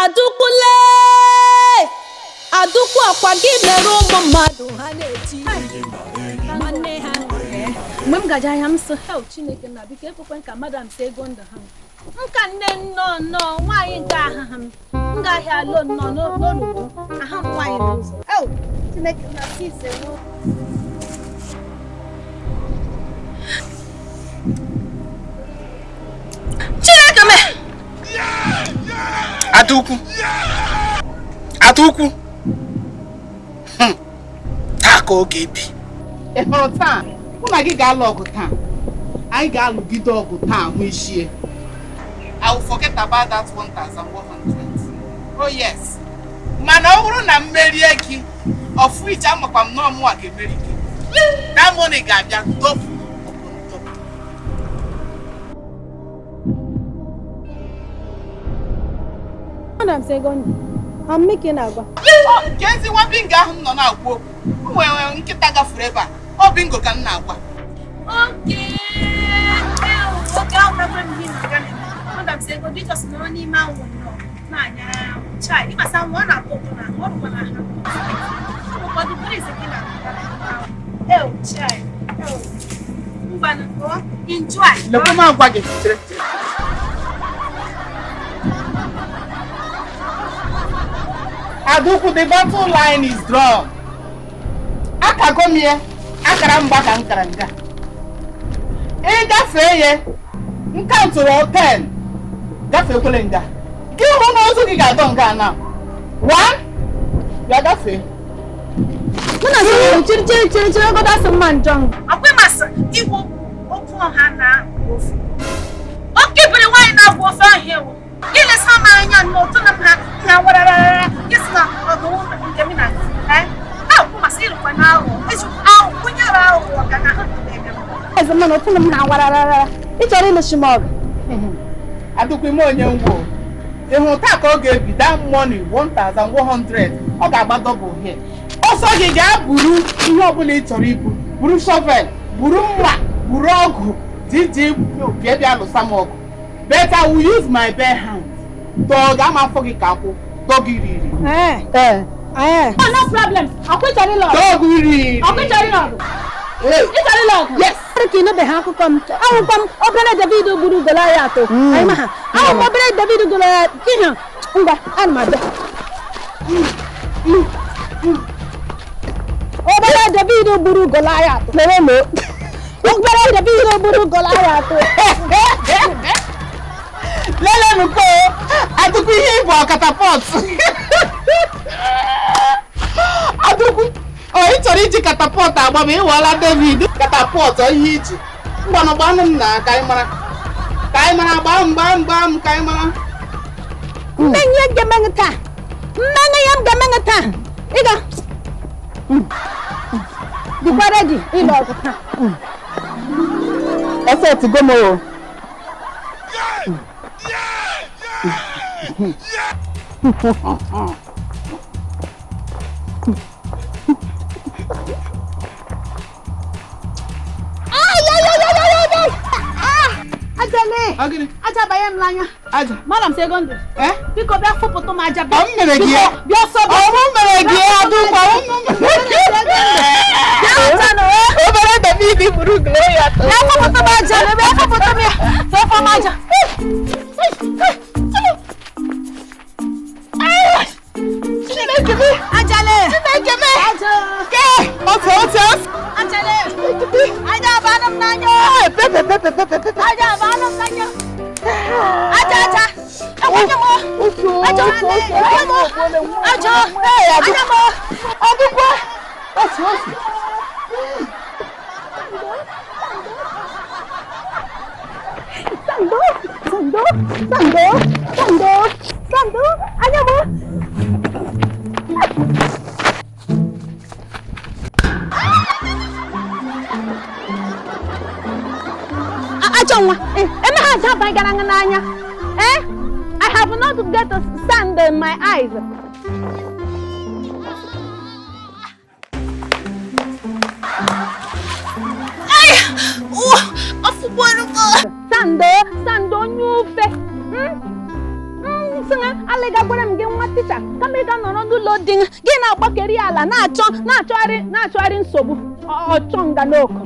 Adukule Adukwu akwa gị mere ụmụ mmadụ ha na-eti nwanne ha mgbe m gaja ahịa m sị hel Chineke na biko ekwekwe ka madam si ego ndụ ha nka nne nnọọ nwaanyị nke aha m ngahịa alo nnọọ n'olubu aha m nwaanyị n'ụzọ hel Chineke na ise Chineke me Adaukwu taa ka ọ ga-ebi hụrụ taa mụ na gị ga-alụ ọgụ taa anyị ga-alụgide ọgụ taa hụ ishie I will forget about that 1,120. Oh yes, mana ọ bụrụ na m merie gị ọfụ iche amakwa m nọọ mụnwa ga-emeri gị that money ga-abịa double. Madam Segondi, I'm making agwa. Kezi nwa bingo ahụ nọ na-agwa okwu. Nwere nkịta gafuru ebe a. Ọ bingo ka m na-agwa. Okay. Okay, I'll never be Madam Segondi just no n'ime anwụ nọ. Na-anya chai. Ịma sa nwa na-akpọkọ na ọrụ na ha. Ụfọdụ bụrụ ise gị na chai. Ngwanụ, enjoy. Lekwa m agwa gị chere. Adaukwu, the battle line is drawn. Akago m ya, akara mgba ka nkara nga. Ị gafee ya, nka ntụrụ 10, gafee kwele nga. Gị hụ na ozu gị ga-adọ nga na. 1, ya gafee. Muna so chiri go da some man jong. Akwe masa iwo opu ha na ofu. Okay, but why na go fa here? Ile sama anya no to na warara. Yes na ogo ndemi na. Na ku masiru kwa na o. Eju a kunyara o kana ha de. Eze man otu na warara. I chori le shimog. Adaukwu ime onye ngwo. Ịhụ taa ka ọ ga-ebi that money 1,100 ọ ga-agba double here. Ọsọ gị ga-aburu ihe ọbụla ị chọrọ ibu, buru shovel, buru mma, buru ọgụ, diji bịa lụsa m ọgụ. But I will use my bare hands. Dog, I'm afọ gị ka akwụ, dog riri. Oh, no problem. Akwụchari lọgụ. Dog riri. Akwụchari lọgụ. Ịchari lọgụ. Yes. Ka ino be ha akwụkwọ m. Akwụkwọ m obere David gburu Goliath. Anyị ma ha. Akwụkwọ obere David Goliath. Ihe ngwa ana m abịa. Obere David gburu Goliath. Lere mo. Obere David gburu Goliath. Lele nuko. Adaukwu ihe bụ catapult. Adaukwu ị chọrọ iji catapult agba ma ịwala David. Catapult ihe iji. Ngwanụ gbanụ m na ka anyị mara. Ka anyị mara gbaa m ka anyị mara. Menye gemengta. Menye yam gemengta. Iga. Dikwa ready. Ilo ọkụta. Ese ti gomo. Ajale. Aja bayam lanya. Aja. Madam Segondi. Biko bịa fụpụtụ m aja bịa. Ọ mere gị. Bịa ọsọ bịa. Ọ mere gị Adaukwu. Obere David gburu Goliath. Bịa fụpụtụ m aja. Bịa fụpụtụ m ya. Fụpụ m aja. Chineke me. Ajale. Chineke me. Aja. Ke. Otu. Ajale. Aja banam nanyo. Pepe. Aja banam nanyo. Aja. Aja mo. Aja mo. Aja mo. Adaukwu. Otu. Sando. Aja mo. Ajonwa, eme ha ja ba gara n'anya. I have not get sand in my eyes. Sando nyufe. singa alega gwara m gị nwa teacher kama ị ga nọrọ n'ụlọ di gị na-agbakeri ala na-achọgharị nsogbu ọchọ nga n'oko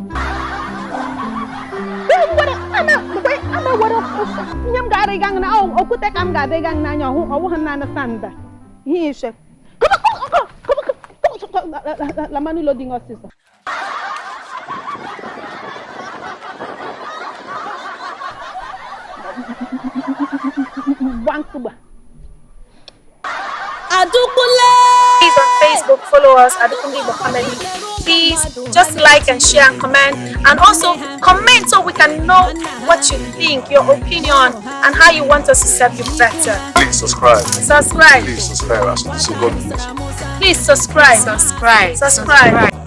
ama were ihe m ga-arịga na okwute ka m ga-adịga n'anya ọwụghị na sanda ihe ishe la manu loading officer. Please on Facebook follow us at Ogundipe Comedy. Please just like and share and comment, and also comment so we can know what you think, your opinion, and how you want us to serve you better. Please subscribe. Subscribe. Please subscribe. Please subscribe. Subscribe.